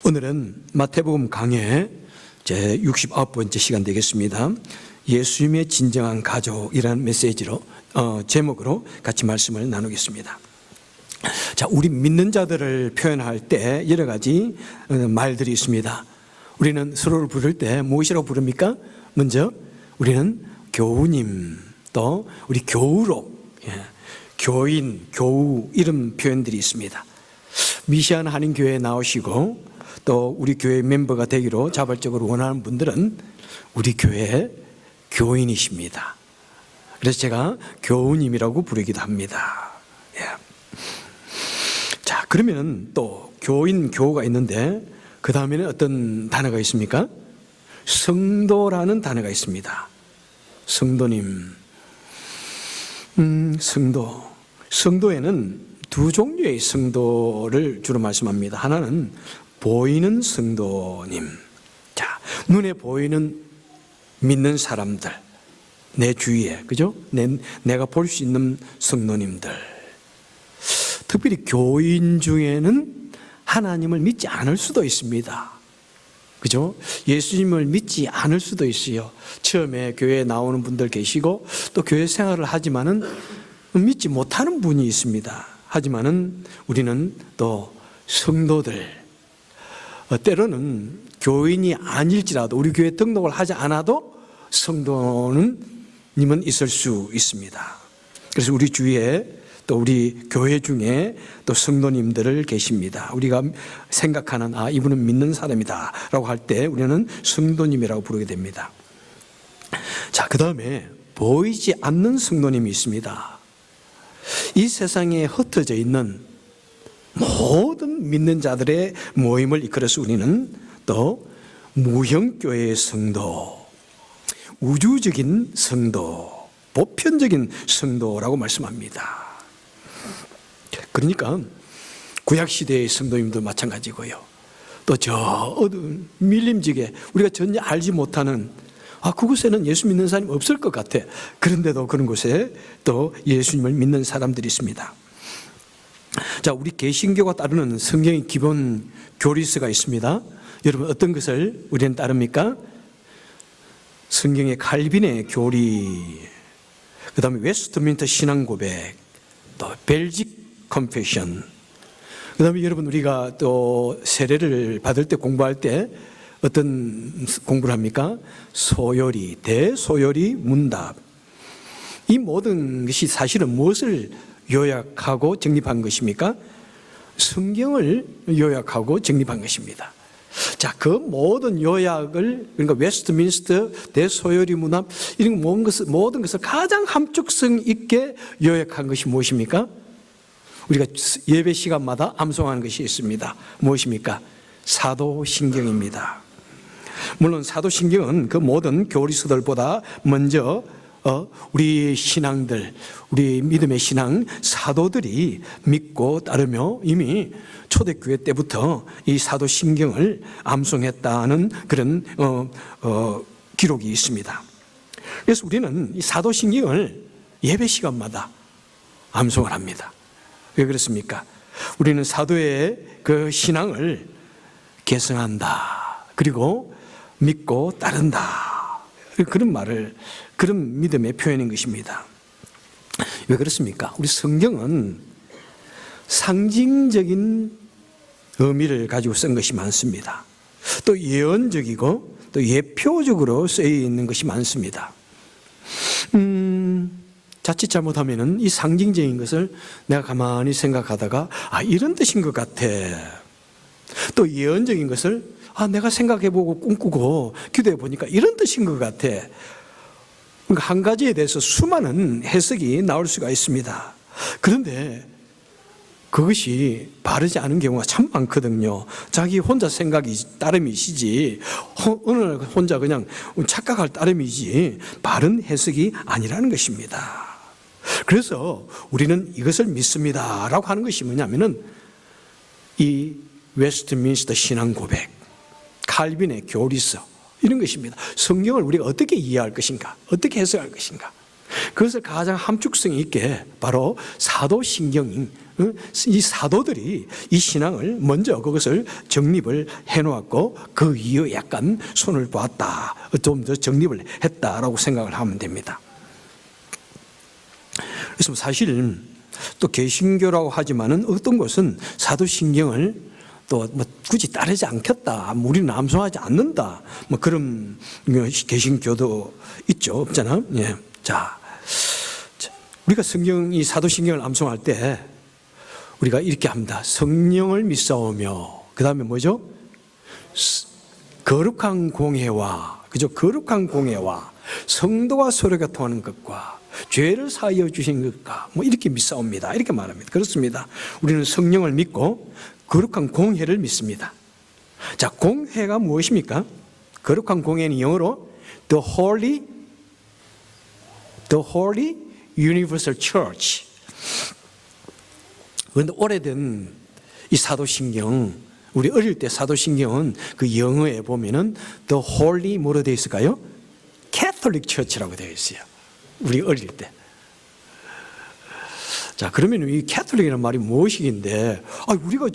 오늘은 마태복음 강해 제 69번째 시간 되겠습니다. 예수님의 진정한 가족이라는 메시지로 제목으로 같이 말씀을 나누겠습니다. 자, 우리 믿는 자들을 표현할 때 여러 가지 말들이 있습니다. 우리는 서로를 부를 때 무엇이라고 부릅니까? 먼저 우리는 교우님, 또 우리 교우록, 교인, 교우 이런 표현들이 있습니다. 미시안 한인교회에 나오시고 또 우리 교회 멤버가 되기로 자발적으로 원하는 분들은 우리 교회 교인이십니다. 그래서 제가 교우님이라고 부르기도 합니다. 자, 그러면 또 교인, 교우가 있는데 그 다음에는 어떤 단어가 있습니까? 성도라는 단어가 있습니다. 성도님, 성도. 성도에는 두 종류의 성도를 주로 말씀합니다. 하나는 보이는 성도님. 자, 눈에 보이는 믿는 사람들, 내 주위에, 그죠? 내가 볼 수 있는 성도님들. 특별히 교인 중에는 하나님을 믿지 않을 수도 있습니다. 그죠? 예수님을 믿지 않을 수도 있어요. 처음에 교회에 나오는 분들 계시고 또 교회 생활을 하지만은 믿지 못하는 분이 있습니다. 하지만은 우리는 또 성도들, 때로는 교인이 아닐지라도 우리 교회 등록을 하지 않아도 성도님은 있을 수 있습니다. 그래서 우리 주위에 또 우리 교회 중에 또 성도님들을 계십니다. 우리가 생각하는 이분은 믿는 사람이다 라고 할 때 우리는 성도님이라고 부르게 됩니다. 자, 그 다음에 보이지 않는 성도님이 있습니다. 이 세상에 흩어져 있는 모든 믿는 자들의 모임을 이끌어서 우리는 또 무형교회의 성도, 우주적인 성도, 보편적인 성도라고 말씀합니다. 그러니까 구약시대의 성도님도 마찬가지고요. 또 저 어두운 밀림지게 우리가 전혀 알지 못하는 그곳에는 예수 믿는 사람이 없을 것 같아. 그런데도 그런 곳에 또 예수님을 믿는 사람들이 있습니다. 자, 우리 개신교가 따르는 성경의 기본 교리서가 있습니다. 여러분 어떤 것을 우리는 따릅니까? 성경의 칼빈의 교리, 그 다음에 웨스트민스터 신앙고백, 또 벨직 컨페션, 그 다음에 여러분 우리가 또 세례를 받을 때 공부할 때 어떤 공부를 합니까? 소요리, 대소요리 문답. 이 모든 것이 사실은 무엇을 요약하고 정립한 것입니까? 성경을 요약하고 정립한 것입니다. 자, 그 모든 요약을, 그러니까 웨스트민스터 대소요리 문답, 이런 모든 것을 가장 함축성 있게 요약한 것이 무엇입니까? 우리가 예배 시간마다 암송하는 것이 있습니다. 무엇입니까? 사도신경입니다. 물론 사도신경은 그 모든 교리서들보다 먼저 우리 신앙들, 우리 믿음의 신앙 사도들이 믿고 따르며 이미 초대교회 때부터 이 사도신경을 암송했다는 그런 기록이 있습니다. 그래서 우리는 이 사도신경을 예배 시간마다 암송을 합니다. 왜 그렇습니까? 우리는 사도의 그 신앙을 계승한다. 그리고 믿고 따른다. 그런 말을, 그런 믿음의 표현인 것입니다. 왜 그렇습니까? 우리 성경은 상징적인 의미를 가지고 쓴 것이 많습니다. 또 예언적이고 또 예표적으로 쓰여 있는 것이 많습니다. 자칫 잘못하면은 이 상징적인 것을 내가 가만히 생각하다가 이런 뜻인 것 같아. 또 예언적인 것을 내가 생각해보고 꿈꾸고 기도해보니까 이런 뜻인 것 같아. 그러니까 한 가지에 대해서 수많은 해석이 나올 수가 있습니다. 그런데 그것이 바르지 않은 경우가 참 많거든요. 자기 혼자 생각이 따름이시지, 어느 혼자 그냥 착각할 따름이지 바른 해석이 아니라는 것입니다. 그래서 우리는 이것을 믿습니다 라고 하는 것이 뭐냐면은 이 웨스트민스터 신앙고백, 칼빈의 교리서, 이런 것입니다. 성경을 우리가 어떻게 이해할 것인가, 어떻게 해석할 것인가, 그것을 가장 함축성 있게 바로 사도신경이 이 사도들이 이 신앙을 먼저 그것을 정립을 해놓았고 그 이후에 약간 손을 보았다, 좀 더 정립을 했다라고 생각을 하면 됩니다. 그래서 사실 또 개신교라고 하지만은 어떤 것은 사도신경을 또 뭐 굳이 따르지 않겠다, 우리는 암송하지 않는다, 뭐 그런 개신교도 있죠, 없잖아. 예. 자, 우리가 이 사도신경을 암송할 때 우리가 이렇게 합니다. 성령을 믿사오며, 그 다음에 뭐죠? 거룩한 공회와, 그죠? 거룩한 공회와 성도와 서로 교통하는 것과 죄를 사하여 주신 것과 뭐 이렇게 믿사옵니다. 이렇게 말합니다. 그렇습니다. 우리는 성령을 믿고 거룩한 공회를 믿습니다. 자, 공회가 무엇입니까? 거룩한 공회는 영어로 The Holy Universal Church. 그런데 오래된 이 사도신경, 우리 어릴 때 사도신경은 그 영어에 보면은 The Holy 뭐로 되어 있을까요? Catholic Church라고 되어 있어요. 우리 어릴 때. 자, 그러면 이 캐톨릭이라는 말이 무엇이긴데, 우리가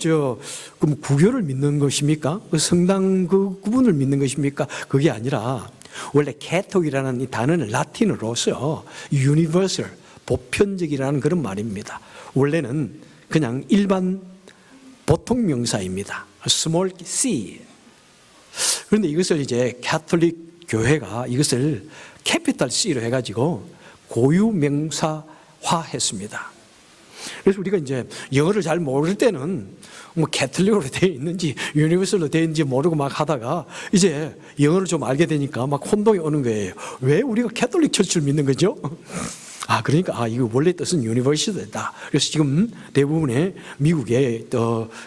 그럼 구교를 믿는 것입니까? 그 성당 그 구분을 믿는 것입니까? 그게 아니라, 원래 캐톨릭이라는 이 단어는 라틴어로서 universal, 보편적이라는 그런 말입니다. 원래는 그냥 일반 보통 명사입니다. small c. 그런데 이것을 이제 캐톨릭 교회가 이것을 캐피탈 C로 해가지고 고유 명사화했습니다. 그래서 우리가 이제 영어를 잘 모를 때는 뭐 캐톨릭으로 되어 있는지 유니버설로 되어 있는지 모르고 막 하다가 이제 영어를 좀 알게 되니까 막 혼동이 오는 거예요. 왜 우리가 캐톨릭 처치를 믿는 거죠? 그러니까 이거 원래 뜻은 유니버시티다. 그래서 지금 대부분의 미국의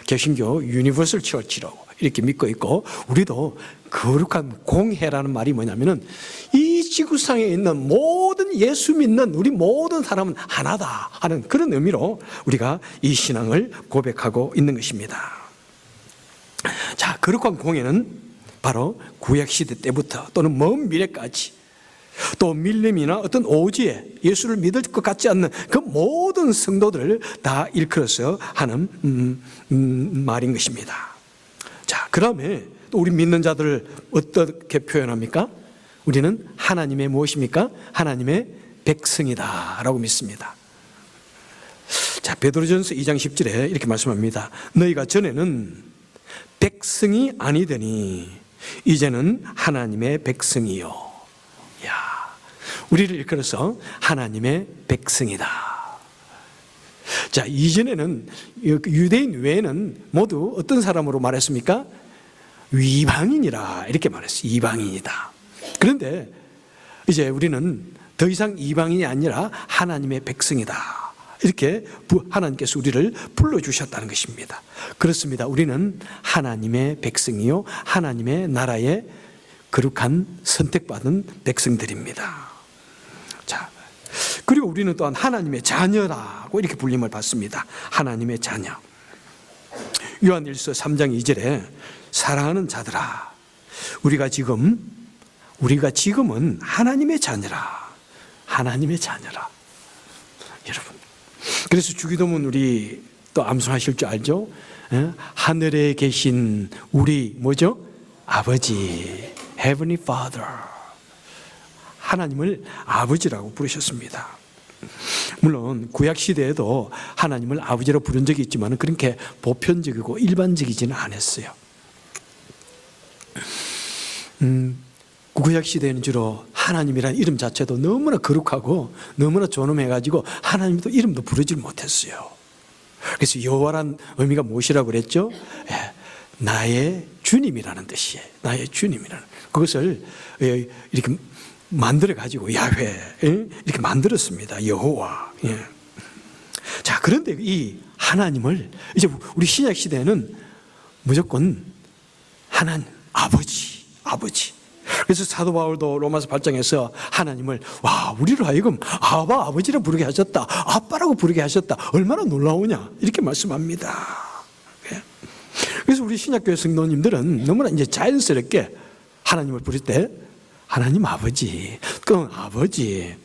개신교 유니버설 처치라고 이렇게 믿고 있고, 우리도 거룩한 공회라는 말이 뭐냐면은 이 지구상에 있는 모든 예수 믿는 우리 모든 사람은 하나다 하는 그런 의미로 우리가 이 신앙을 고백하고 있는 것입니다. 자, 거룩한 공회는 바로 구약시대 때부터 또는 먼 미래까지 또 밀림이나 어떤 오지에 예수를 믿을 것 같지 않는 그 모든 성도들을 다 일컬어서 하는 말인 것입니다. 자, 그 다음에 또 우리 믿는 자들을 어떻게 표현합니까? 우리는 하나님의 무엇입니까? 하나님의 백성이다 라고 믿습니다. 자, 베드로전서 2장 10절에 이렇게 말씀합니다. 너희가 전에는 백성이 아니더니 이제는 하나님의 백성이요. 야, 우리를 일컬어서 하나님의 백성이다. 자, 이전에는 유대인 외에는 모두 어떤 사람으로 말했습니까? 이방인이라 이렇게 말했어요. 이방인이다. 그런데 이제 우리는 더 이상 이방인이 아니라 하나님의 백성이다. 이렇게 하나님께서 우리를 불러주셨다는 것입니다. 그렇습니다. 우리는 하나님의 백성이요, 하나님의 나라의 거룩한 선택받은 백성들입니다. 자, 그리고 우리는 또한 하나님의 자녀라고 이렇게 불림을 받습니다. 하나님의 자녀. 요한일서 3장 2절에 사랑하는 자들아, 우리가 지금은 하나님의 자녀라. 하나님의 자녀라. 여러분, 그래서 주기도문 우리 또 암송하실 줄 알죠? 하늘에 계신 우리 뭐죠? 아버지, Heavenly Father. 하나님을 아버지라고 부르셨습니다. 물론 구약 시대에도 하나님을 아버지로 부른 적이 있지만 그렇게 보편적이고 일반적이지는 않았어요. 구약 시대에는 주로 하나님이라는 이름 자체도 너무나 거룩하고 너무나 존엄해가지고 하나님도 이름도 부르지 못했어요. 그래서 여호와란 의미가 무엇이라고 그랬죠? 나의 주님이라는 뜻이에요. 나의 주님이라는. 그것을 이렇게 만들어가지고 야훼 이렇게 만들었습니다. 여호와. 자, 그런데 이 하나님을 이제 우리 신약 시대에는 무조건 하나님, 아버지. 그래서 사도 바울도 로마서 8장에서 하나님을 우리를 하여금 아버지라 부르게 하셨다, 아빠라고 부르게 하셨다, 얼마나 놀라우냐 이렇게 말씀합니다. 그래서 우리 신약교회 성도님들은 너무나 이제 자연스럽게 하나님을 부를 때 하나님 아버지, 아버지,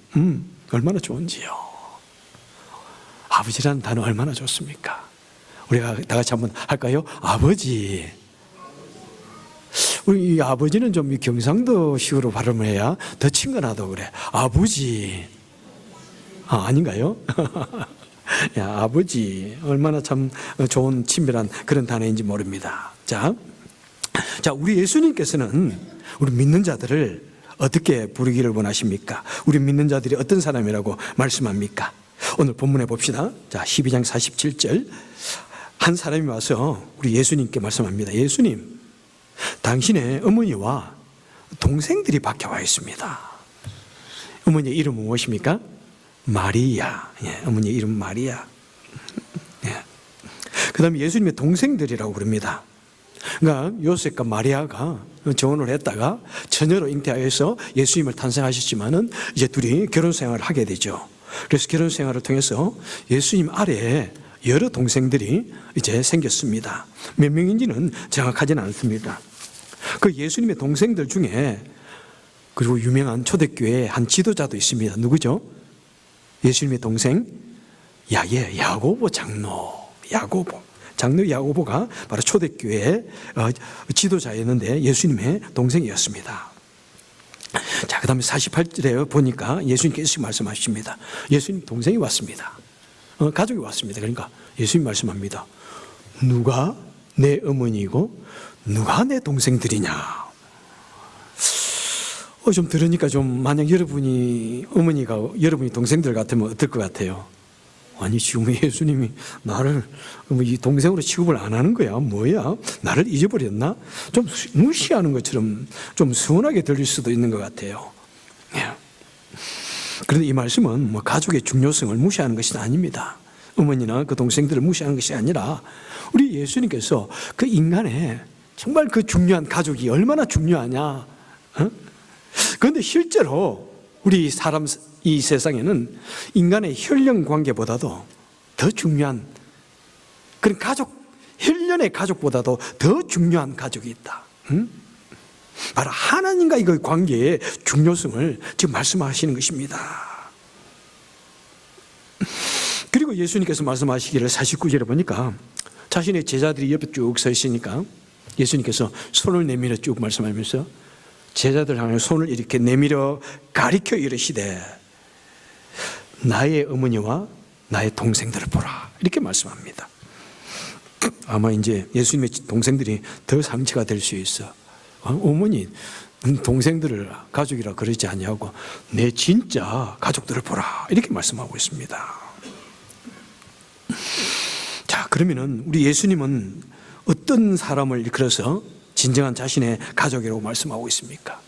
얼마나 좋은지요. 아버지라는 단어 얼마나 좋습니까? 우리가 다 같이 한번 할까요? 아버지. 우리 이 아버지는 좀 경상도식으로 발음을 해야 더 친근하다고 그래. 아버지. 아닌가요? 야, 아버지. 얼마나 참 좋은 친밀한 그런 단어인지 모릅니다. 자, 우리 예수님께서는 우리 믿는 자들을 어떻게 부르기를 원하십니까? 우리 믿는 자들이 어떤 사람이라고 말씀합니까? 오늘 본문에 봅시다. 자, 12장 47절. 한 사람이 와서 우리 예수님께 말씀합니다. 예수님, 당신의 어머니와 동생들이 밖에 와 있습니다. 어머니의 이름은 무엇입니까? 마리아. 예, 어머니의 이름은 마리아. 예. 그 다음에 예수님의 동생들이라고 부릅니다. 그러니까 요셉과 마리아가 정혼을 했다가 처녀로 잉태하여서 예수님을 탄생하셨지만은 이제 둘이 결혼 생활을 하게 되죠. 그래서 결혼 생활을 통해서 예수님 아래에 여러 동생들이 이제 생겼습니다. 몇 명인지는 정확하지는 않습니다. 그 예수님의 동생들 중에 그리고 유명한 초대교회의 한 지도자도 있습니다. 누구죠? 예수님의 동생 야고보 장로. 장로 야고보가 바로 초대교회의 지도자였는데 예수님의 동생이었습니다. 자, 그 다음에 48절에 보니까 예수님께서 말씀하십니다. 예수님 동생이 왔습니다. 가족이 왔습니다. 그러니까 예수님 말씀합니다. 누가 내 어머니이고 누가 내 동생들이냐. 좀 들으니까 좀 만약 여러분이 어머니가 여러분이 동생들 같으면 어떨 것 같아요? 아니 지금 예수님이 나를 이 동생으로 취급을 안 하는 거야? 뭐야? 나를 잊어버렸나? 좀 무시하는 것처럼 좀 서운하게 들릴 수도 있는 것 같아요. 그런데 이 말씀은 뭐 가족의 중요성을 무시하는 것이 아닙니다. 어머니나 그 동생들을 무시하는 것이 아니라 우리 예수님께서 그 인간의 정말 그 중요한 가족이 얼마나 중요하냐. 그런데 실제로 우리 사람 이 세상에는 인간의 혈연 관계보다도 더 중요한 그런 가족, 혈연의 가족보다도 더 중요한 가족이 있다. 바로 하나님과의 그 관계의 중요성을 지금 말씀하시는 것입니다. 그리고 예수님께서 말씀하시기를 49절에 보니까 자신의 제자들이 옆에 쭉 서 있으니까 예수님께서 손을 내밀어 쭉 말씀하면서 제자들 향해 손을 이렇게 내밀어 가리켜 이르시되 나의 어머니와 나의 동생들을 보라 이렇게 말씀합니다. 아마 이제 예수님의 동생들이 더 상처가 될 수 있어. 어머니 동생들을 가족이라 그러지 아니하고 내 진짜 가족들을 보라 이렇게 말씀하고 있습니다. 자, 그러면은 우리 예수님은 어떤 사람을 일컬어서 진정한 자신의 가족이라고 말씀하고 있습니까?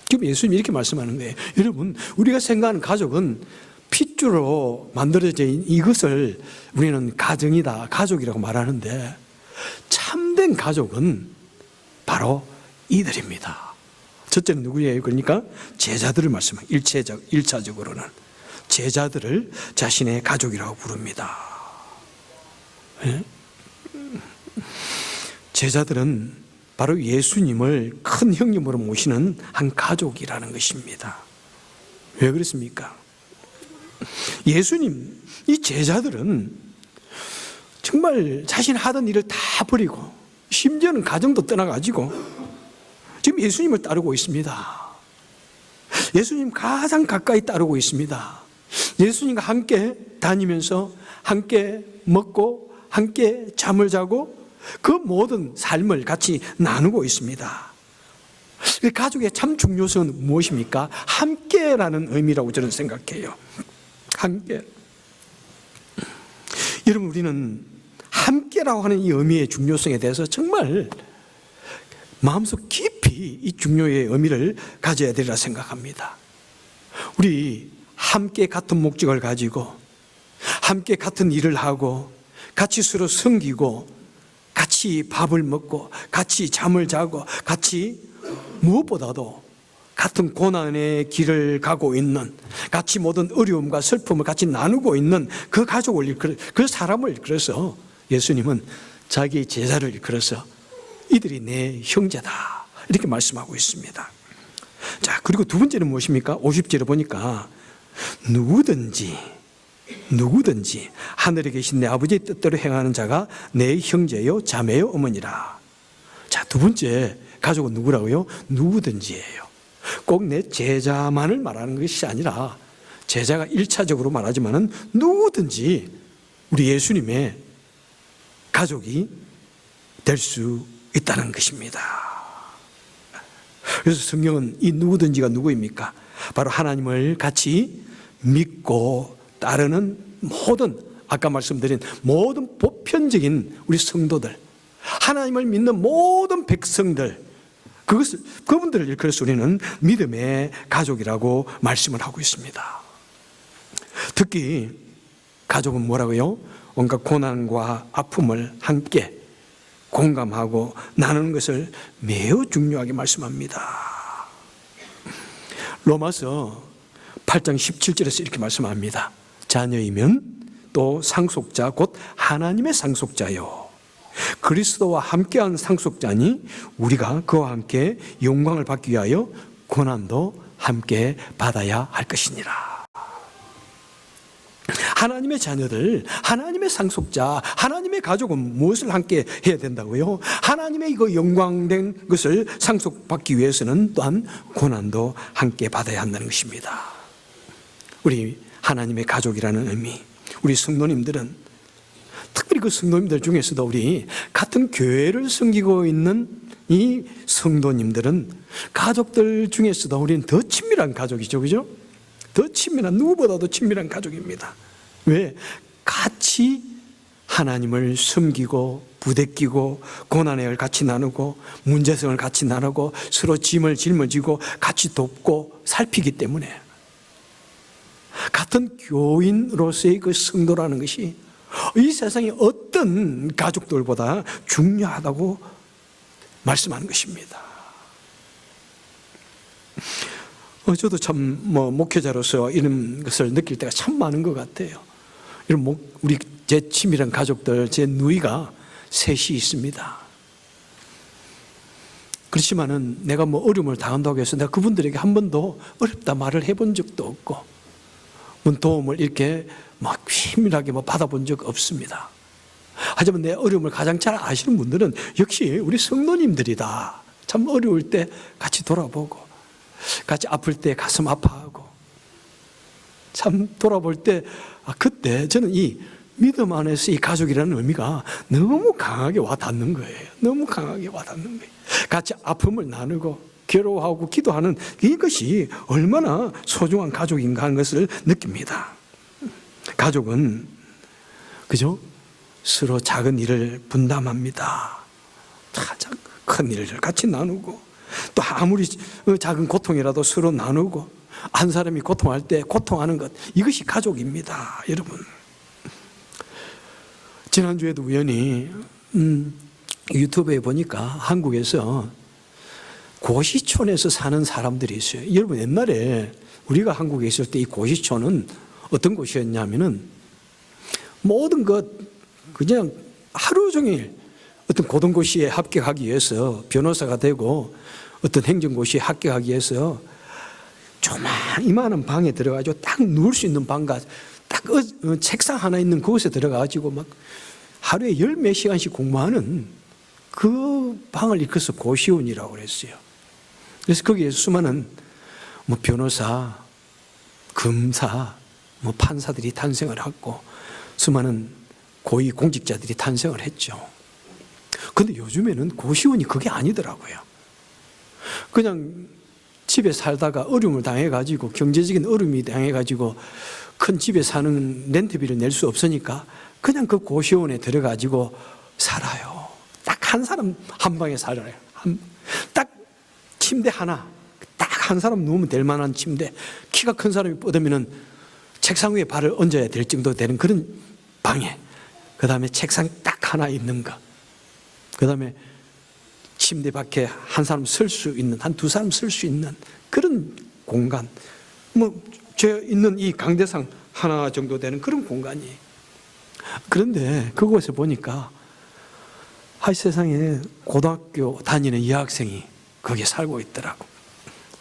지금 예수님이 이렇게 말씀하는 거예요. 여러분, 우리가 생각하는 가족은 핏줄로 만들어진 이것을 우리는 가정이다, 가족이라고 말하는데 참된 가족은 바로 이들입니다. 첫째는 누구예요? 그러니까 제자들을 말씀해요. 1차적으로는 제자들을 자신의 가족이라고 부릅니다. 네? 제자들은 바로 예수님을 큰 형님으로 모시는 한 가족이라는 것입니다. 왜 그렇습니까? 예수님, 이 제자들은 정말 자신 하던 일을 다 버리고 심지어는 가정도 떠나가지고 지금 예수님을 따르고 있습니다. 예수님 가장 가까이 따르고 있습니다. 예수님과 함께 다니면서 함께 먹고 함께 잠을 자고 그 모든 삶을 같이 나누고 있습니다. 가족의 참 중요성은 무엇입니까? 함께라는 의미라고 저는 생각해요. 함께. 여러분, 우리는 함께라고 하는 이 의미의 중요성에 대해서 정말 마음속 깊이 이 중요의 의미를 가져야 되리라 생각합니다. 우리 함께 같은 목적을 가지고 함께 같은 일을 하고 같이 서로 섬기고 같이 밥을 먹고 같이 잠을 자고 같이 무엇보다도 같은 고난의 길을 가고 있는 같이 모든 어려움과 슬픔을 같이 나누고 있는 그 가족을 그 사람을 일컬어서 예수님은 자기 제자를 일컬어서 이들이 내 형제다 이렇게 말씀하고 있습니다. 자, 그리고 두 번째는 무엇입니까? 50절에 보니까 누구든지 누구든지 하늘에 계신 내 아버지의 뜻대로 행하는 자가 내 형제요 자매요 어머니라. 자, 두 번째 가족은 누구라고요? 누구든지예요. 꼭 내 제자만을 말하는 것이 아니라 제자가 1차적으로 말하지만은 누구든지 우리 예수님의 가족이 될 수 있다는 것입니다. 그래서 성경은 이 누구든지가 누구입니까? 바로 하나님을 같이 믿고 따르는 모든, 아까 말씀드린 모든 보편적인 우리 성도들, 하나님을 믿는 모든 백성들, 그분들을 일컬어서 우리는 믿음의 가족이라고 말씀을 하고 있습니다. 특히 가족은 뭐라고요? 온갖 고난과 아픔을 함께 공감하고 나누는 것을 매우 중요하게 말씀합니다. 로마서 8장 17절에서 이렇게 말씀합니다. 자녀이면 또 상속자 곧 하나님의 상속자요 그리스도와 함께한 상속자니 우리가 그와 함께 영광을 받기 위하여 고난도 함께 받아야 할 것이니라. 하나님의 자녀들, 하나님의 상속자, 하나님의 가족은 무엇을 함께 해야 된다고요? 하나님의 이거 영광된 것을 상속받기 위해서는 또한 고난도 함께 받아야 한다는 것입니다. 우리 하나님의 가족이라는 의미, 우리 성도님들은 특별히 그 성도님들 중에서도 우리 같은 교회를 섬기고 있는 이 성도님들은 가족들 중에서도 우리는 더 친밀한 가족이죠, 그죠? 더 친밀한, 누구보다도 친밀한 가족입니다. 왜? 같이 하나님을 섬기고 부대끼고 고난의 을 같이 나누고 문제성을 같이 나누고 서로 짐을 짊어지고 같이 돕고 살피기 때문에 같은 교인으로서의 그 성도라는 것이 이 세상의 어떤 가족들보다 중요하다고 말씀하는 것입니다. 저도 참 목회자로서 이런 것을 느낄 때가 참 많은 것 같아요. 이런 우리 제 친밀한 가족들, 제 누이가 셋이 있습니다. 그렇지만은 내가 어려움을 당한다고 해서 내가 그분들에게 한 번도 어렵다 말을 해본 적도 없고 도움을 이렇게 힘밀하게 받아본 적 없습니다. 하지만 내 어려움을 가장 잘 아시는 분들은 역시 우리 성도님들이다. 참 어려울 때 같이 돌아보고 같이 아플 때 가슴 아파하고 참 돌아볼 때 그때 저는 이 믿음 안에서 이 가족이라는 의미가 너무 강하게 와닿는 거예요. 너무 강하게 와닿는 거예요. 같이 아픔을 나누고 괴로워하고 기도하는 이것이 얼마나 소중한 가족인가 하는 것을 느낍니다. 가족은 그죠? 서로 작은 일을 분담합니다. 가장 큰 일을 같이 나누고 또 아무리 작은 고통이라도 서로 나누고 한 사람이 고통할 때 고통하는 것, 이것이 가족입니다. 여러분, 지난주에도 우연히 유튜브에 보니까 한국에서 고시촌에서 사는 사람들이 있어요. 여러분, 옛날에 우리가 한국에 있을 때 이 고시촌은 어떤 곳이었냐면은 모든 것 그냥 하루 종일 어떤 고등고시에 합격하기 위해서 변호사가 되고 어떤 행정고시에 합격하기 위해서 조그만 방에 들어가지고 딱 누울 수 있는 방과 딱 책상 하나 있는 그곳에 들어가가지고 막 하루에 10몇 시간씩 공부하는 그 방을 일컬어서 고시원이라고 그랬어요. 그래서 거기에 수많은 변호사, 검사, 판사들이 탄생을 했고 수많은 고위 공직자들이 탄생을 했죠. 그런데 요즘에는 고시원이 그게 아니더라고요. 그냥 집에 살다가 어려움을 당해가지고 경제적인 어려움이 당해가지고 큰 집에 사는 렌트비를 낼 수 없으니까 그냥 그 고시원에 들어가지고 살아요. 딱 한 사람 한 방에 살아요. 딱 침대 하나, 딱 한 사람 누우면 될 만한 침대, 키가 큰 사람이 뻗으면은 책상 위에 발을 얹어야 될 정도 되는 그런 방에, 그 다음에 책상 딱 하나 있는 거, 그 다음에 침대 밖에 한 사람 쓸 수 있는, 한 두 사람 쓸 수 있는 그런 공간, 제 있는 이 강대상 하나 정도 되는 그런 공간이. 그런데 그곳에 보니까 세상에 고등학교 다니는 여학생이 거기에 살고 있더라고.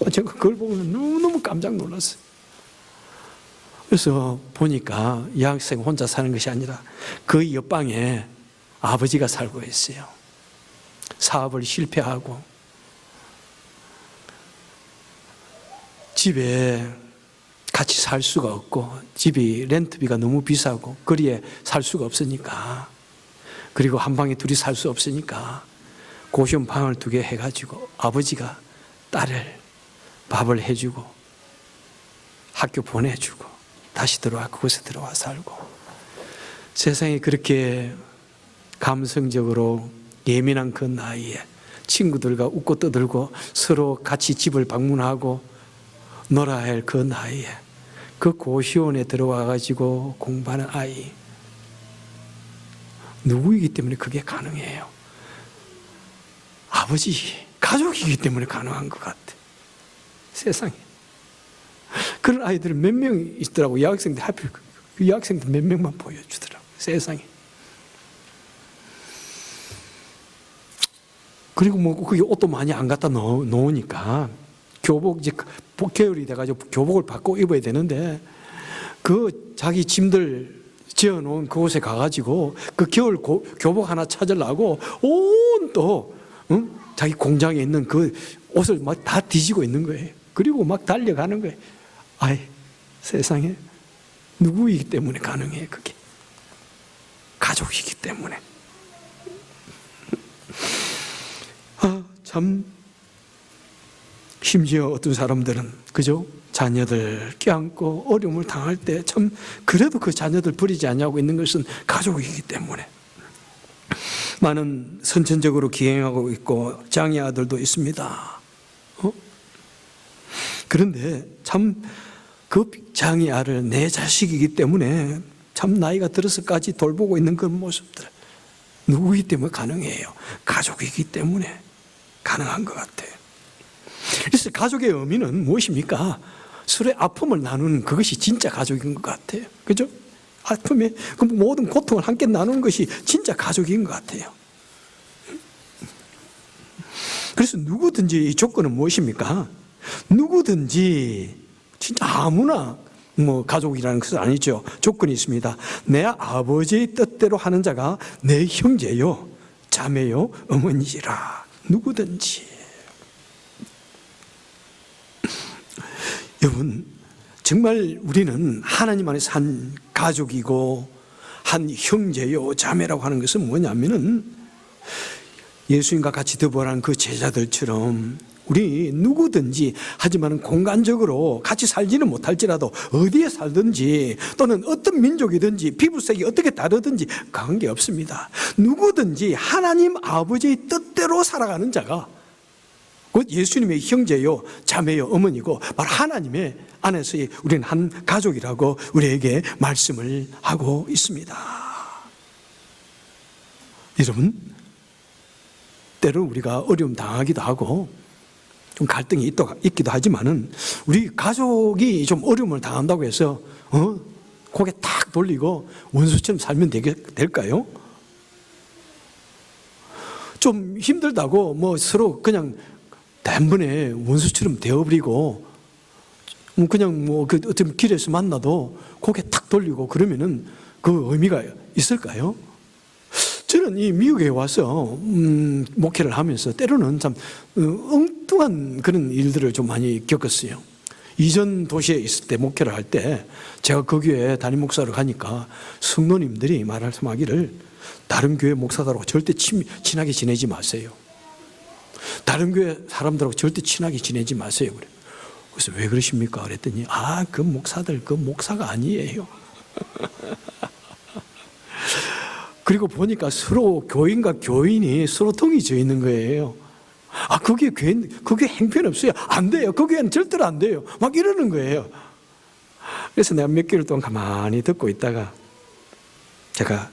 제가 그걸 보고 너무너무 깜짝 놀랐어요. 그래서 보니까 여학생 혼자 사는 것이 아니라 그 옆방에 아버지가 살고 있어요. 사업을 실패하고 집에 같이 살 수가 없고, 집이 렌트비가 너무 비싸고 거리에 살 수가 없으니까, 그리고 한 방에 둘이 살 수 없으니까 고시원 방을 2개 해가지고 아버지가 딸을 밥을 해주고 학교 보내주고 다시 들어와 그곳에 들어와 살고, 세상에 그렇게 감성적으로 예민한 그 나이에 친구들과 웃고 떠들고 서로 같이 집을 방문하고 놀아야 할 그 나이에 그 고시원에 들어와 가지고 공부하는 아이, 누구이기 때문에 그게 가능해요? 아버지, 가족이기 때문에 가능한 것 같아. 세상에 그런 아이들은 몇 명 있더라고. 여학생들, 하필 그 여학생들 몇 명만 보여주더라고, 세상에. 그리고 뭐 그게 옷도 많이 안 갖다 놓으니까 교복, 이제 겨울이 돼가지고 교복을 바꿔 입어야 되는데, 그 자기 짐들 지어놓은 그곳에 가가지고 그 겨울 교복 하나 찾으려고 온 또 자기 공장에 있는 그 옷을 막 다 뒤지고 있는 거예요. 그리고 막 달려가는 거예요. 아이, 세상에 누구이기 때문에 가능해? 그게 가족이기 때문에. 참, 심지어 어떤 사람들은 그죠? 자녀들 껴안고 어려움을 당할 때 참 그래도 그 자녀들 버리지 않냐고 있는 것은 가족이기 때문에. 많은 선천적으로 기행하고 있고 장애 아들도 있습니다. 그런데 참 그 장애 아를 내 자식이기 때문에 참 나이가 들어서까지 돌보고 있는 그런 모습들, 누구이기 때문에 가능해요? 가족이기 때문에 가능한 것 같아요. 그래서 가족의 의미는 무엇입니까? 서로의 아픔을 나누는 그것이 진짜 가족인 것 같아요. 그죠? 아픔에 그 모든 고통을 함께 나누는 것이 진짜 가족인 것 같아요. 그래서 누구든지 이 조건은 무엇입니까? 누구든지 진짜 아무나 뭐 가족이라는 것은 아니죠. 조건이 있습니다. 내 아버지의 뜻대로 하는 자가 내 형제요, 자매요, 어머니라. 누구든지. 여러분, 정말 우리는 하나님 안에서 한 가족이고 한 형제요, 자매라고 하는 것은 뭐냐면은 예수님과 같이 더불어가는 그 제자들처럼 우리 누구든지, 하지만 공간적으로 같이 살지는 못할지라도 어디에 살든지 또는 어떤 민족이든지 피부색이 어떻게 다르든지 관계없습니다. 누구든지 하나님 아버지의 뜻대로 살아가는 자가 곧 예수님의 형제요, 자매요, 어머니고 바로 하나님의 안에서의 우리는 한 가족이라고 우리에게 말씀을 하고 있습니다. 여러분, 때로 우리가 어려움 당하기도 하고 좀 갈등이 있기도 하지만은 우리 가족이 좀 어려움을 당한다고 해서 고개 탁 돌리고 원수처럼 살면 될까요? 좀 힘들다고 뭐 서로 그냥 단번에 원수처럼 되어버리고 그냥 뭐 그 어떤 길에서 만나도 고개 탁 돌리고 그러면은 그 의미가 있을까요? 저는 이 미국에 와서 목회를 하면서 때로는 참 엉뚱한 그런 일들을 좀 많이 겪었어요. 이전 도시에 있을 때 목회를 할 때 제가 그 교회 담임 목사로 가니까 성도님들이 말씀하기를 다른 교회 목사들하고 절대 친하게 지내지 마세요. 다른 교회 사람들하고 절대 친하게 지내지 마세요. 그래. 그래서 왜 그러십니까? 그랬더니 그 목사들 그 목사가 아니에요. 그리고 보니까 서로 교인과 교인이 서로 덩이 져 있는 거예요. 그게 형편없어요. 안 돼요. 그게는 절대로 안 돼요. 막 이러는 거예요. 그래서 내가 몇 개월 동안 가만히 듣고 있다가 제가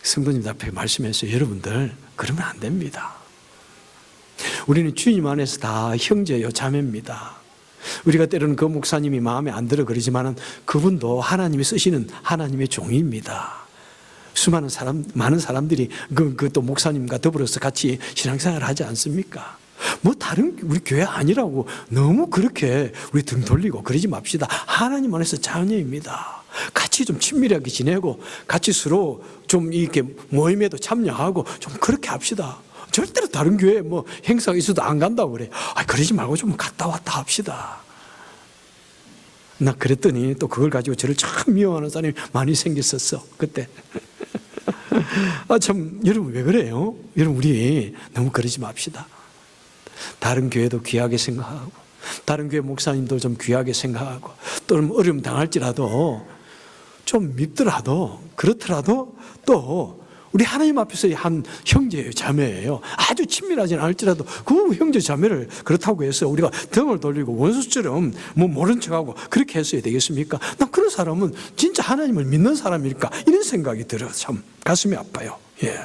성도님 앞에 말씀했어요. 여러분들, 그러면 안 됩니다. 우리는 주님 안에서 다 형제요, 자매입니다. 우리가 때로는 그 목사님이 마음에 안 들어 그러지만은 그분도 하나님이 쓰시는 하나님의 종입니다. 많은 사람들이 또 목사님과 더불어서 같이 신앙생활을 하지 않습니까? 뭐 다른 우리 교회 아니라고 너무 그렇게 우리 등 돌리고 그러지 맙시다. 하나님 안에서 자녀입니다. 같이 좀 친밀하게 지내고 같이 서로 좀 이렇게 모임에도 참여하고 좀 그렇게 합시다. 절대로 다른 교회 뭐 행사가 있어도 안 간다고 그래. 그러지 말고 좀 갔다 왔다 합시다. 나 그랬더니 또 그걸 가지고 저를 참 미워하는 사람이 많이 생겼었어 그때. 참 여러분 왜 그래요? 여러분 우리 너무 그러지 맙시다. 다른 교회도 귀하게 생각하고 다른 교회 목사님도 좀 귀하게 생각하고 또는 어려움 당할지라도 좀 밉더라도 그렇더라도 또 우리 하나님 앞에서의 한 형제예요, 자매예요. 아주 친밀하지는 않을지라도 그 형제 자매를 그렇다고 해서 우리가 등을 돌리고 원수처럼 뭐 모른 척하고 그렇게 했어야 되겠습니까? 나 그런 사람은 진짜 하나님을 믿는 사람일까? 이런 생각이 들어 참 가슴이 아파요. 예.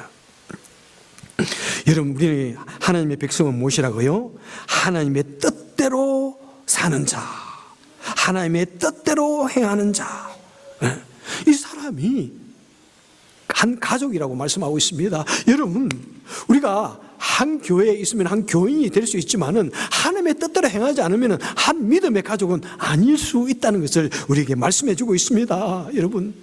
여러분 우리 하나님의 백성은 무엇이라고요? 하나님의 뜻대로 사는 자, 하나님의 뜻대로 행하는 자. 이 사람이 한 가족이라고 말씀하고 있습니다. 여러분 우리가 한 교회에 있으면 한 교인이 될 수 있지만은 하나님의 뜻대로 행하지 않으면 한 믿음의 가족은 아닐 수 있다는 것을 우리에게 말씀해 주고 있습니다. 여러분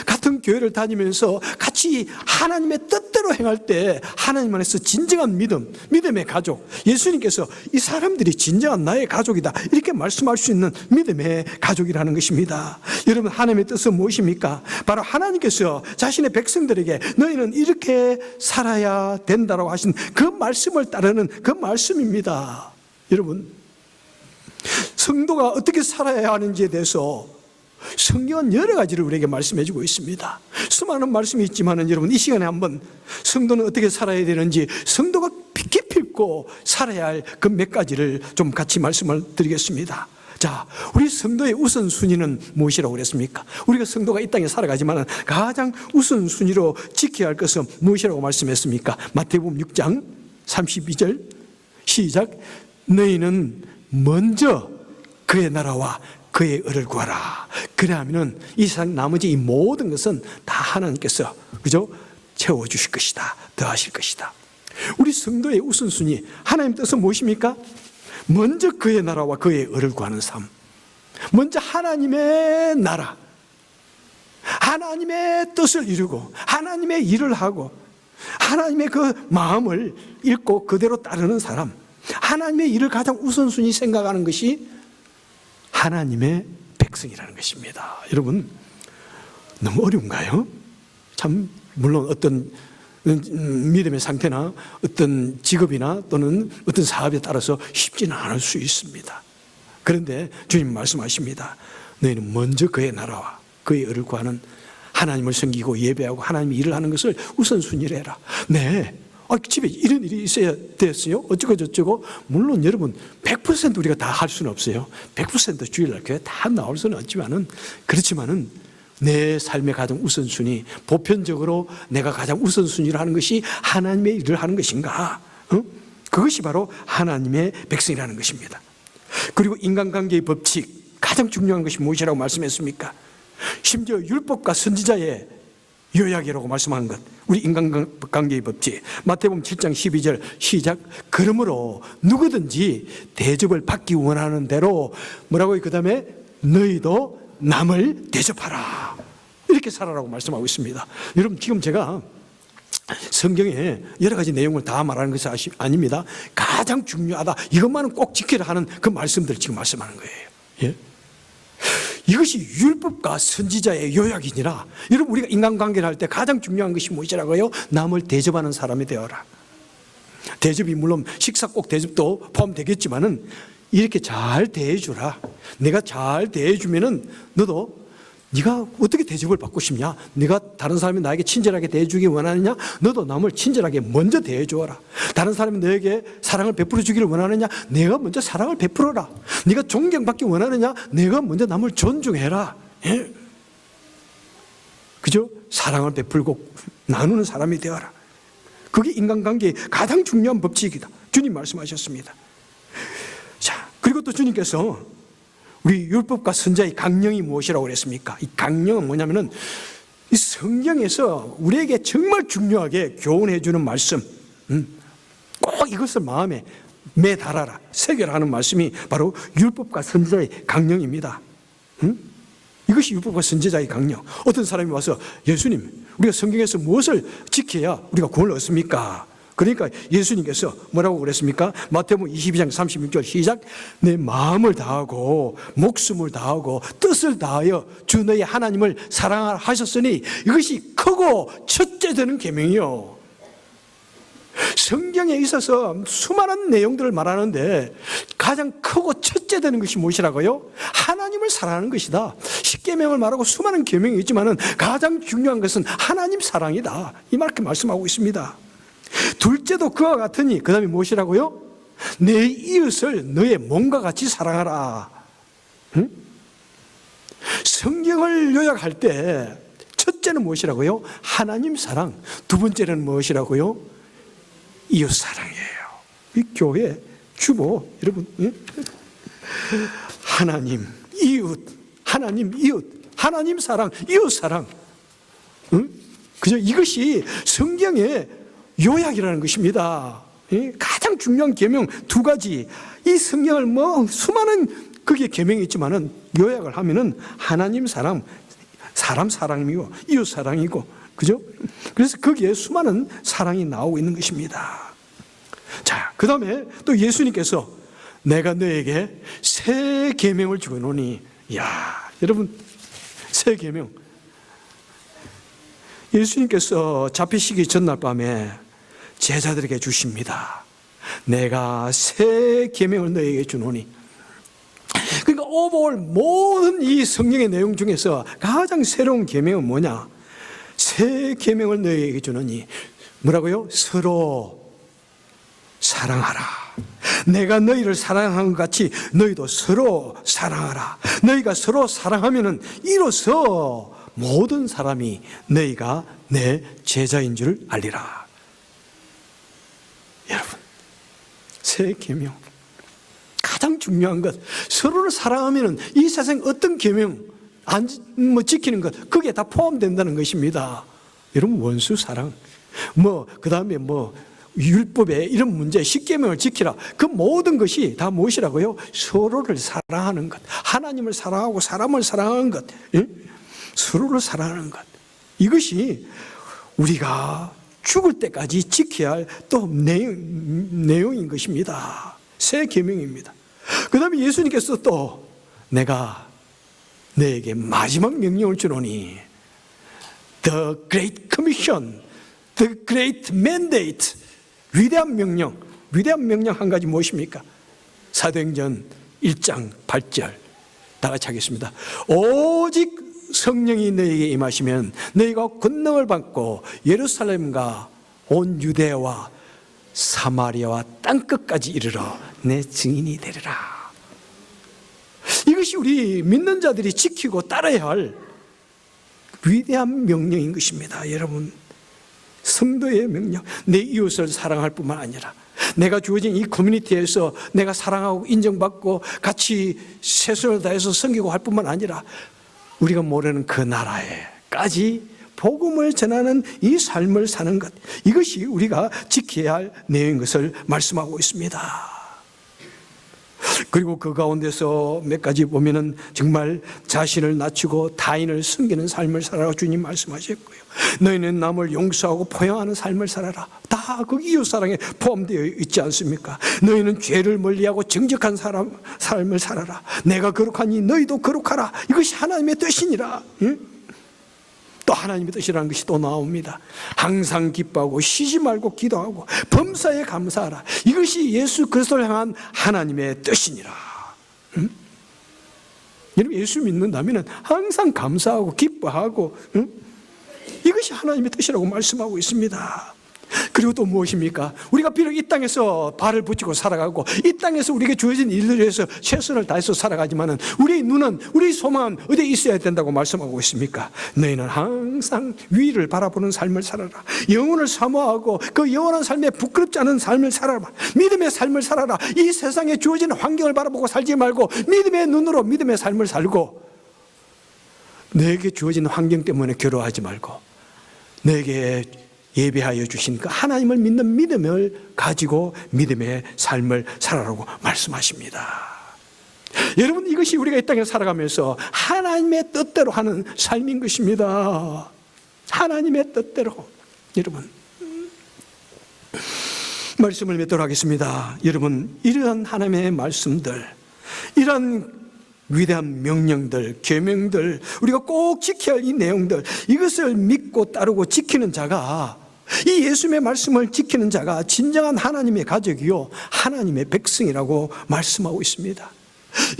같은 교회를 다니면서 같이 하나님의 뜻대로 행할 때 하나님 안에서 진정한 믿음, 믿음의 가족, 예수님께서 이 사람들이 진정한 나의 가족이다 이렇게 말씀할 수 있는 믿음의 가족이라는 것입니다. 여러분 하나님의 뜻은 무엇입니까? 바로 하나님께서 자신의 백성들에게 너희는 이렇게 살아야 된다고 하신 그 말씀을 따르는 그 말씀입니다. 여러분 성도가 어떻게 살아야 하는지에 대해서 성경은 여러 가지를 우리에게 말씀해 주고 있습니다. 수많은 말씀이 있지만 여러분 이 시간에 한번 성도는 어떻게 살아야 되는지 성도가 깊이 있고 살아야 할 그 몇 가지를 좀 같이 말씀을 드리겠습니다. 자, 우리 성도의 우선순위는 무엇이라고 그랬습니까? 우리가 성도가 이 땅에 살아가지만 가장 우선순위로 지켜야 할 것은 무엇이라고 말씀했습니까? 마태복음 6장 32절 시작. 너희는 먼저 그의 나라와 그의 의를 구하라. 그래야면은 이 세상 나머지 이 모든 것은 다 하나님께서 그죠? 채워주실 것이다. 더하실 것이다. 우리 성도의 우선순위 하나님 뜻은 무엇입니까? 먼저 그의 나라와 그의 의를 구하는 삶. 먼저 하나님의 나라, 하나님의 뜻을 이루고 하나님의 일을 하고 하나님의 그 마음을 읽고 그대로 따르는 사람, 하나님의 일을 가장 우선순위 생각하는 것이 하나님의 백성이라는 것입니다. 여러분 너무 어려운가요? 참 물론 어떤 믿음의 상태나 어떤 직업이나 또는 어떤 사업에 따라서 쉽지는 않을 수 있습니다. 그런데 주님 말씀하십니다. 너희는 먼저 그의 나라와 그의 의를 구하는 하나님을 섬기고 예배하고 하나님의 일을 하는 것을 우선순위로 해라. 네, 집에 이런 일이 있어야 됐어요. 어쩌고 저쩌고. 물론 여러분 100% 우리가 다 할 수는 없어요. 100% 주일날 교회 다 나올 수는 없지만은 그렇지만은 내 삶의 가장 우선순위, 보편적으로 내가 가장 우선순위로 하는 것이 하나님의 일을 하는 것인가? 그것이 바로 하나님의 백성이라는 것입니다. 그리고 인간관계의 법칙, 가장 중요한 것이 무엇이라고 말씀했습니까? 심지어 율법과 선지자의 요약이라고 말씀하는 것, 우리 인간관계의 법칙. 마태복음 7장 12절 시작. 그러므로 누구든지 대접을 받기 원하는 대로 뭐라고요? 그 다음에 너희도 남을 대접하라. 이렇게 살아라고 말씀하고 있습니다. 여러분 지금 제가 성경에 여러 가지 내용을 다 말하는 것이 아닙니다. 가장 중요하다, 이것만은 꼭 지키라 하는 그 말씀들을 지금 말씀하는 거예요. 예? 이것이 율법과 선지자의 요약이니라. 여러분 우리가 인간관계를 할 때 가장 중요한 것이 무엇이라고요? 남을 대접하는 사람이 되어라. 대접이 물론 식사 꼭 대접도 포함되겠지만은 이렇게 잘 대해주라. 내가 잘 대해주면은 너도 네가 어떻게 대접을 받고 싶냐? 네가 다른 사람이 나에게 친절하게 대해주기 원하느냐? 너도 남을 친절하게 먼저 대해주어라. 다른 사람이 너에게 사랑을 베풀어 주기를 원하느냐? 내가 먼저 사랑을 베풀어라. 네가 존경받기 원하느냐? 내가 먼저 남을 존중해라. 예? 그죠? 사랑을 베풀고 나누는 사람이 되어라. 그게 인간관계의 가장 중요한 법칙이다. 주님 말씀하셨습니다. 자, 그리고 또 주님께서 우리 율법과 선지자의 강령이 무엇이라고 그랬습니까? 이 강령은 뭐냐면은 이 성경에서 우리에게 정말 중요하게 교훈해 주는 말씀, 꼭 이것을 마음에 매달아라, 새겨라 하는 말씀이 바로 율법과 선지자의 강령입니다. 이것이 율법과 선지자의 강령. 어떤 사람이 와서 예수님, 우리가 성경에서 무엇을 지켜야 우리가 구원을 얻습니까? 그러니까 예수님께서 뭐라고 그랬습니까? 마태복음 22장 36절 시작. 내 마음을 다하고 목숨을 다하고 뜻을 다하여 주 너희 하나님을 사랑하라 하셨으니 이것이 크고 첫째 되는 계명이요. 성경에 있어서 수많은 내용들을 말하는데 가장 크고 첫째 되는 것이 무엇이라고요? 하나님을 사랑하는 것이다. 십계명을 말하고 수많은 계명이 있지만 가장 중요한 것은 하나님 사랑이다. 이렇게 말씀하고 있습니다. 둘째도 그와 같으니 그 다음에 무엇이라고요? 내 이웃을 너의 몸과 같이 사랑하라. 성경을 요약할 때 첫째는 무엇이라고요? 하나님 사랑. 두 번째는 무엇이라고요? 이웃 사랑이에요. 이 교회 주보 여러분, 하나님, 이웃, 하나님, 이웃, 하나님 사랑, 이웃 사랑. 그죠? 이것이 성경의 요약이라는 것입니다. 가장 중요한 계명 두 가지. 이 성경을 수많은 거기에 계명이 있지만은 요약을 하면은 하나님 사랑, 사람 사랑이고 이웃 사랑이고, 그죠? 그래서 거기에 수많은 사랑이 나오고 있는 것입니다. 자, 그 다음에 또 예수님께서 내가 너에게 새 계명을 주노니, 야, 여러분, 새 계명. 예수님께서 잡히시기 전날 밤에 제자들에게 주십니다. 내가 새 계명을 너에게 주노니. 그러니까 오버올 모든 이 성경의 내용 중에서 가장 새로운 계명은 뭐냐? 새 계명을 너에게 주노니 뭐라고요? 서로 사랑하라. 내가 너희를 사랑한 것 같이 너희도 서로 사랑하라. 너희가 서로 사랑하면은 이로써 모든 사람이 너희가 내 제자인 줄 알리라. 여러분, 새 계명 가장 중요한 것, 서로를 사랑하면은 이 세상 어떤 계명 지키는 것 거기에 다 포함된다는 것입니다. 여러분, 원수 사랑, 그 다음에 율법에 이런 문제, 십계명을 지키라. 그 모든 것이 다 무엇이라고요? 서로를 사랑하는 것, 하나님을 사랑하고 사람을 사랑하는 것, 서로를 사랑하는 것. 이것이 우리가 죽을 때까지 지켜야 할 또 내용인 것입니다. 새 계명입니다. 그 다음에 예수님께서 또 내가 너에게 마지막 명령을 주노니 The Great Commission, The Great Mandate, 위대한 명령 한 가지 무엇입니까? 사도행전 1장 8절 다 같이 하겠습니다. 오직 성령이 너희에게 임하시면 너희가 권능을 받고 예루살렘과 온 유대와 사마리아와 땅끝까지 이르러 내 증인이 되리라. 이것이 우리 믿는 자들이 지키고 따라야 할 위대한 명령인 것입니다. 여러분, 성도의 명령, 내 이웃을 사랑할 뿐만 아니라 내가 주어진 이 커뮤니티에서 내가 사랑하고 인정받고 같이 최선을 다해서 섬기고 할 뿐만 아니라 우리가 모르는 그 나라에까지 복음을 전하는 이 삶을 사는 것, 이것이 우리가 지켜야 할 내용인 것을 말씀하고 있습니다. 그리고 그 가운데서 몇 가지 보면은 정말 자신을 낮추고 타인을 섬기는 삶을 살아라 주님 말씀하셨고요. 너희는 남을 용서하고 포용하는 삶을 살아라. 다 그 이웃사랑에 포함되어 있지 않습니까? 너희는 죄를 멀리하고 정직한 삶을 살아라. 내가 거룩하니 너희도 거룩하라. 이것이 하나님의 뜻이니라. 또 하나님의 뜻이라는 것이 또 나옵니다. 항상 기뻐하고 쉬지 말고 기도하고 범사에 감사하라. 이것이 예수 그리스도를 향한 하나님의 뜻이니라. 여러분, 예수 믿는다면 항상 감사하고 기뻐하고 이것이 하나님의 뜻이라고 말씀하고 있습니다. 그리고 또 무엇입니까? 우리가 비록 이 땅에서 발을 붙이고 살아가고 이 땅에서 우리에게 주어진 일들을 위해서 최선을 다해서 살아가지만은 우리의 눈은, 우리의 소망은 어디에 있어야 된다고 말씀하고 있습니까? 너희는 항상 위를 바라보는 삶을 살아라. 영혼을 사모하고 그 영원한 삶에 부끄럽지 않은 삶을 살아라. 믿음의 삶을 살아라. 이 세상에 주어진 환경을 바라보고 살지 말고 믿음의 눈으로 믿음의 삶을 살고, 너에게 주어진 환경 때문에 괴로워하지 말고 너에게 예배하여 주신 그 하나님을 믿는 믿음을 가지고 믿음의 삶을 살아라고 말씀하십니다. 여러분, 이것이 우리가 이 땅에 살아가면서 하나님의 뜻대로 하는 삶인 것입니다. 하나님의 뜻대로. 여러분, 말씀을 맺도록 하겠습니다. 여러분, 이러한 하나님의 말씀들, 이러한 위대한 명령들, 계명들, 우리가 꼭 지켜야 할 이 내용들, 이것을 믿고 따르고 지키는 자가, 이 예수님의 말씀을 지키는 자가 진정한 하나님의 가족이요 하나님의 백성이라고 말씀하고 있습니다.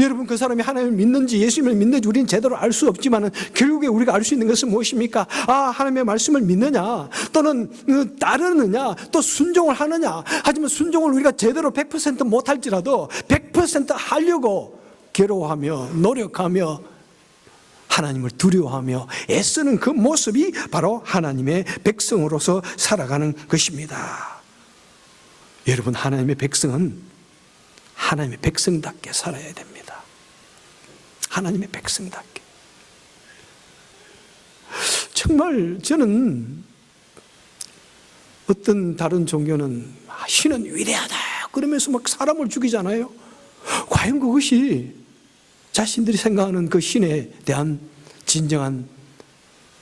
여러분, 그 사람이 하나님을 믿는지 예수님을 믿는지 우리는 제대로 알 수 없지만 결국에 우리가 알 수 있는 것은 무엇입니까? 하나님의 말씀을 믿느냐, 또는 따르느냐, 또 순종을 하느냐. 하지만 순종을 우리가 제대로 100% 못할지라도 100% 하려고 괴로워하며 노력하며 하나님을 두려워하며 애쓰는 그 모습이 바로 하나님의 백성으로서 살아가는 것입니다. 여러분, 하나님의 백성은 하나님의 백성답게 살아야 됩니다. 하나님의 백성답게. 정말 저는 어떤 다른 종교는 신은 위대하다 그러면서 막 사람을 죽이잖아요. 과연 그것이 자신들이 생각하는 그 신에 대한 진정한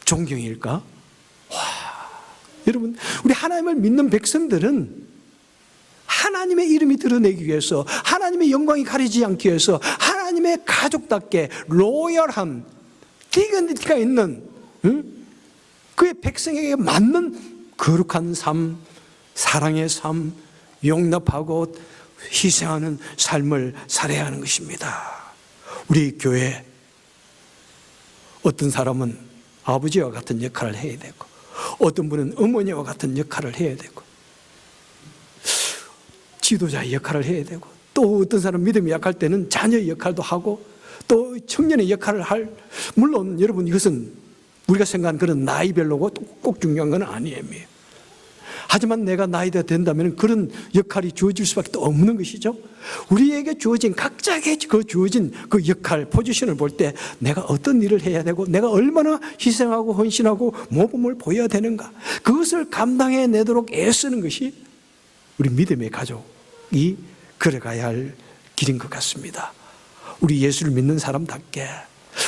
존경일까? 와, 여러분, 우리 하나님을 믿는 백성들은 하나님의 이름이 드러내기 위해서, 하나님의 영광이 가리지 않기 위해서 하나님의 가족답게 로열한 디그니티가 있는 그의 백성에게 맞는 거룩한 삶, 사랑의 삶, 용납하고 희생하는 삶을 살아야 하는 것입니다. 우리 교회 어떤 사람은 아버지와 같은 역할을 해야 되고, 어떤 분은 어머니와 같은 역할을 해야 되고, 지도자의 역할을 해야 되고, 또 어떤 사람 믿음이 약할 때는 자녀의 역할도 하고, 또 청년의 역할을 할, 물론 여러분, 이것은 우리가 생각하는 그런 나이별로고 꼭 중요한 건 아니에요. 하지만 내가 나이가 된다면 그런 역할이 주어질 수밖에 없는 것이죠. 우리에게 주어진, 각자에게 주어진 그 역할, 포지션을 볼 때 내가 어떤 일을 해야 되고, 내가 얼마나 희생하고 헌신하고 모범을 보여야 되는가, 그것을 감당해내도록 애쓰는 것이 우리 믿음의 가족이 걸어가야 할 길인 것 같습니다. 우리 예수를 믿는 사람답게,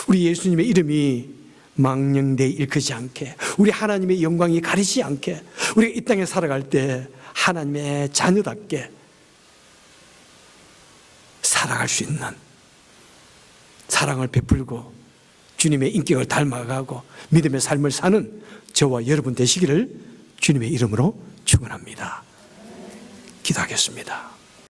우리 예수님의 이름이 망령되이 일컫지 않게, 우리 하나님의 영광이 가리지 않게, 우리가 이 땅에 살아갈 때 하나님의 자녀답게 살아갈 수 있는, 사랑을 베풀고 주님의 인격을 닮아가고 믿음의 삶을 사는 저와 여러분 되시기를 주님의 이름으로 축원합니다. 기도하겠습니다.